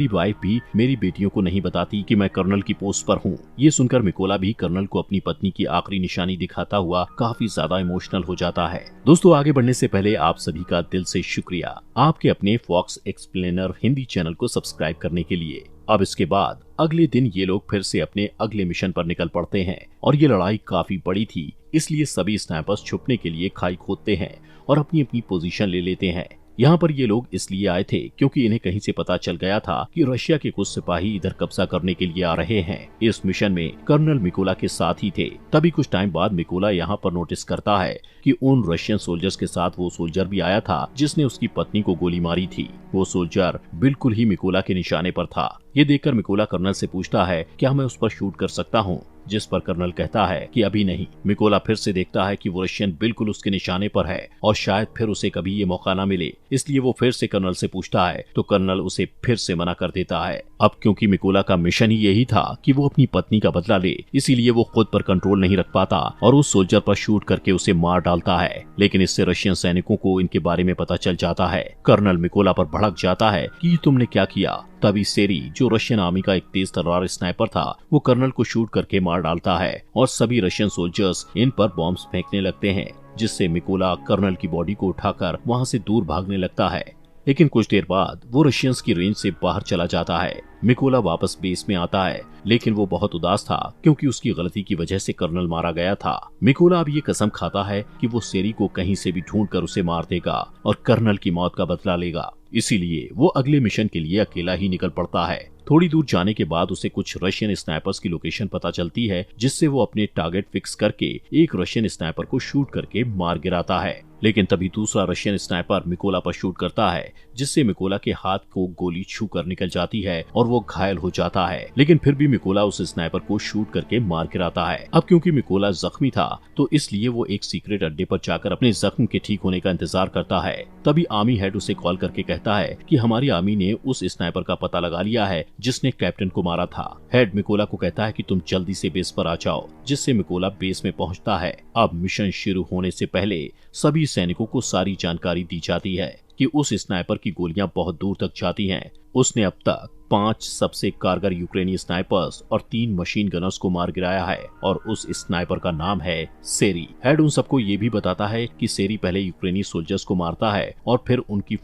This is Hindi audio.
मेरी वाइफ भी मेरी बेटियों को नहीं बताती कि मैं कर्नल की पोस्ट पर हूँ। ये सुनकर मिकोला भी कर्नल को अपनी पत्नी की आखिरी निशानी दिखाता हुआ काफी ज्यादा इमोशनल हो जाता है। दोस्तों, आगे बढ़ने से पहले आप सभी का दिल से शुक्रिया आपके अपने फॉक्स एक्सप्लेनर हिंदी चैनल को सब्सक्राइब करने के लिए। अब इसके बाद अगले दिन ये लोग फिर से अपने अगले मिशन पर निकल पड़ते हैं और ये लड़ाई काफी बड़ी थी, इसलिए सभी स्नाइपर्स छुपने के लिए खाई खोदते हैं और अपनी अपनी पोजीशन ले लेते हैं। यहाँ पर ये लोग इसलिए आए थे क्योंकि इन्हें कहीं से पता चल गया था कि रशिया के कुछ सिपाही इधर कब्जा करने के लिए आ रहे हैं। इस मिशन में कर्नल मिकोला के साथ ही थे। तभी कुछ टाइम बाद मिकोला यहाँ पर नोटिस करता है कि उन रशियन सोल्जर्स के साथ वो सोल्जर भी आया था जिसने उसकी पत्नी को गोली मारी थी। वो सोल्जर बिल्कुल ही मिकोला के निशाने पर था। ये देखकर मिकोला कर्नल से पूछता है क्या मैं उस पर शूट कर सकता हूँ, जिस पर कर्नल कहता है कि अभी नहीं। मिकोला फिर से देखता है कि वो रशियन बिल्कुल उसके निशाने पर है और शायद फिर उसे कभी ये मौका न मिले, इसलिए वो फिर से कर्नल से पूछता है तो कर्नल उसे फिर से मना कर देता है। अब क्योंकि मिकोला का मिशन ही यही था कि वो अपनी पत्नी का बदला ले, इसीलिए वो खुद पर कंट्रोल नहीं रख पाता और उस सोल्जर पर शूट करके उसे मार डालता है। लेकिन इससे रशियन सैनिकों को इनके बारे में पता चल जाता है। कर्नल मिकोला पर भड़क जाता है कि तुमने क्या किया। तभी सेरी, जो रशियन आर्मी का एक तेज तर्रार स्नाइपर था, वो कर्नल को शूट करके मार डालता है और सभी रशियन सोल्जर्स इन पर बॉम्ब्स फेंकने लगते हैं, जिससे मिकोला कर्नल की बॉडी को उठाकर वहां से दूर भागने लगता है। लेकिन कुछ देर बाद वो रशियंस की रेंज से बाहर चला जाता है। मिकोला वापस बेस में आता है, लेकिन वो बहुत उदास था क्योंकि उसकी गलती की वजह से कर्नल मारा गया था। मिकोला अब ये कसम खाता है कि वो सेरी को कहीं से भी ढूंढकर उसे मार देगा और कर्नल की मौत का बदला लेगा। इसीलिए वो अगले मिशन के लिए अकेला ही निकल पड़ता है। थोड़ी दूर जाने के बाद उसे कुछ रशियन स्नाइपर्स की लोकेशन पता चलती है, जिससे वो अपने टारगेट फिक्स करके एक रशियन स्नाइपर को शूट करके मार गिराता है। लेकिन तभी दूसरा रशियन स्नाइपर मिकोला पर शूट करता है, जिससे मिकोला के हाथ को गोली छू कर निकल जाती है और वो घायल हो जाता है। लेकिन फिर भी मिकोला उस स्नाइपर को शूट करके मार गिराता है। अब क्योंकि मिकोला जख्मी था तो इसलिए वो एक सीक्रेट अड्डे पर जाकर अपने जख्म के ठीक होने का इंतजार करता है। तभी आर्मी हेड उसे कॉल करके कहता है कि हमारी आर्मी ने उस स्नाइपर का पता लगा लिया है जिसने कैप्टन को मारा था। हेड मिकोला को कहता है कि तुम जल्दी से बेस पर आ जाओ, जिससे मिकोला बेस में पहुंचता है। अब मिशन शुरू होने से पहले सभी सैनिकों को सारी जानकारी दी जाती है कि उस स्नाइपर की गोलियां बहुत दूर तक जाती हैं। उसने अब तक 5 सबसे कारगर यूक्रेनी स्नाइपर्स और 3 मशीन गनर्स को मार गिराया है और उस स्नाइपर का नाम है सेरी। हेड उन सबको ये भी बताता है कि सेरी पहले यूक्रेनी सोल्जर्स को मारता है और फिर उनकी